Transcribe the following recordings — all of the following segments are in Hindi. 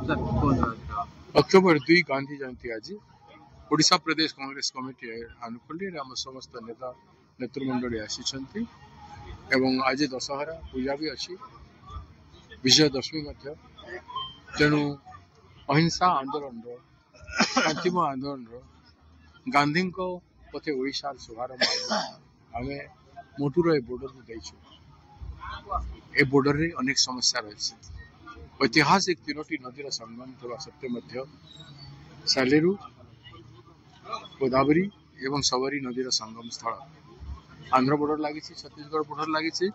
अक्टोबर 2 गांधी जयंती आज ओडिशा प्रदेश कांग्रेस कमिटी आनुकूल्य आम समस्त नेता नेतृमंडली आसी आज दशहरा पूजा भी अच्छी विजयदशमी तेणु अहिंसा आंदोलन शांतिमय आंदोलन गांधी पथे ओडिशा शुभारंभ आम मोटूर ए बोर्डर को देचु ए बोर्डर रे अनेक समस्या रही ऐतिहासिक तीनोटी नदीर संगम थवा सत्वे सालेरू गोदावरी एवं सबरी नदीर संगम स्थल आंध्र बोर्डर लगी छत्तीसगढ़ बोर्डर लगी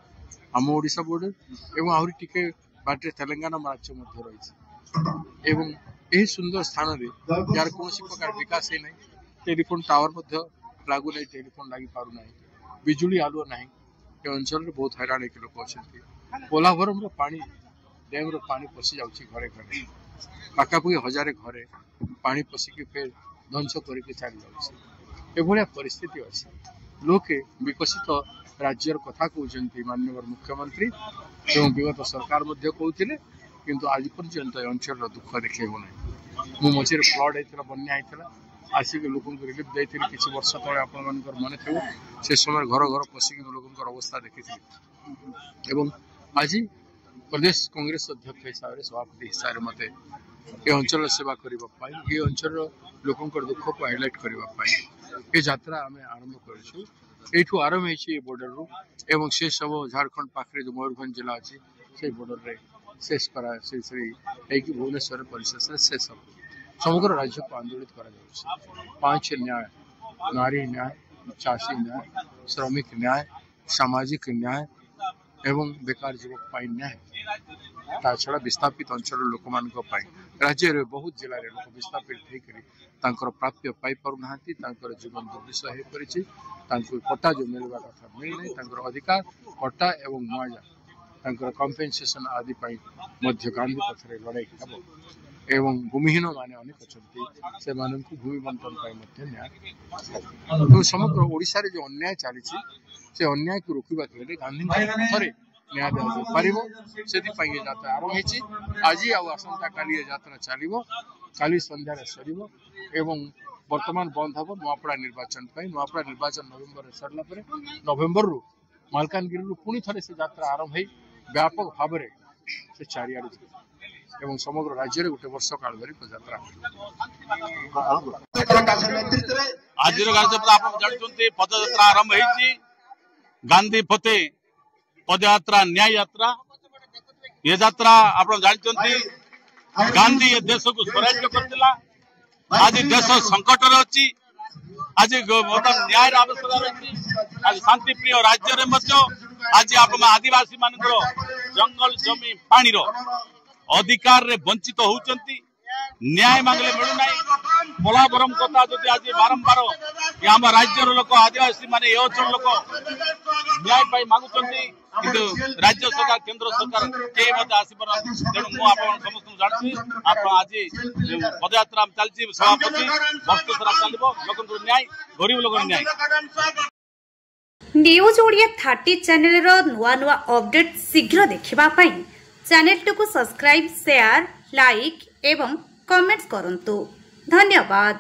आम ओडिशा बोर्डर एवं आहरी टिके बाटे तेलंगाना राज्य रही एवं यही सुंदर स्थान रे यार कौन प्रकार विकास है नहीं टेलीफोन टावर लागू नहीं टेलीफोन लगी पारु नहीं बिजुली आलुआ नहीं ये अंचल रे बहुत हैरान एक लोक अच्छा पोलाभरम पानी डैम रो पानी पशि जाउछि घरे घरे पाखापुखी हजारे घरे पानी पशिकी फेर ध्वंस करके चली जाउछि एभलिया परिस्थिति अछि लोके विकसित राज्यर कथा कहउछन्ति माननीय मुख्यमंत्री एवं विगत सरकार मध्ये कहउथिले किंतु आज पर्यंत अंचल दुख देखे हो नहीं मु मझे फ्लड होता बन्या होता आसिक लोक रिलीफ देती किसी वर्ष तले आपण मन थे से समय घर घर पशिक लोक अवस्था देखी एवं आज प्रदेश कांग्रेस अध्यक्ष हिसाब से सभापति हिसाब से मत ये अंचल सेवा करने ये अंचल लोक दुख को हाइलाइट करने ये यात्रा आम आरंभ करूँ आरंभ हो बॉर्डर रू एवं से सब झारखंड पाखे जो मयूरभंज जिला अच्छी से बॉर्डर रे शेष करा भुवनेश्वर परिशेष शेष समग्र राज्य को आंदोलित करा 5 न्याय नारी न्याय चाषी न्याय श्रमिक न्याय सामाजिक न्याय एवं बेकार युवक न्याय छड़ा विस्थापित अंचल लोक मान राज्य में बहुत जिले में लोक विस्थापित होकर प्राप्य पाई पारना जीवन दुर्विषय हो पड़ी पट्टा जो मिलवा कथा मिलना अधिकार पट्टा एवं मुआवजा कंपेनसेशन आदि गांधी पथरे लड़ाई हम एवं भूमिहीन माने अनेक अच्छा से भूमि बंटन न्याय समग्र ओडिशा जो अन्याय चली से अन्याय को रोकवा गांधी पथरे न्याय दिया से यात्रा आरंभ हो आज आसंता काली यात्रा चलो काली संध्यार सर एवं वर्तमान बंद हम नुआपड़ा निर्वाचन नुआपड़ा निर्वाचन नवेम्बर सरला नवेम्बर रु मालकानगिरी पुणी थे से यात्रा आरंभ हो व्यापक भाव से चारिआड़ एवं समग्र राज्य गोटे वर्ष काल धरी पदयात्रा आज पदयात्रा आरंभ हो गांधी फते पदयात्रा न्याय यात्रा ये यात्रा आप जानते गांधी ये देश को स्वराज्य करथिला आज देश संकट अच्छी आज न्याय आवश्यकता रही आज शांति प्रिय राज्य में आज आप आदिवासी मान जंगल जमी पानी अधिकार रे वंचित होउचंती न्याय मांगले मिलूना पोलाभरम कथा जो आज बारंबार आम राज्यर लोक आदिवासी मान ये अंचल लोक न्याय पाई मांगुचंती किंतु राज्य सरकार केंद्र सरकार के आसपार तेणु समस्त जानती आप आज पदयात्रा चलती सभापति वर्ष सारा चलो लोक न्याय गरीब लोक न्याय न्यूज ओडिया 30 चैनल रो नुआ नुआ अपडेट शीघ्र देखिबा पई चैनल को सब्सक्राइब शेयर लाइक एवं कमेंट्स करंतु धन्यवाद।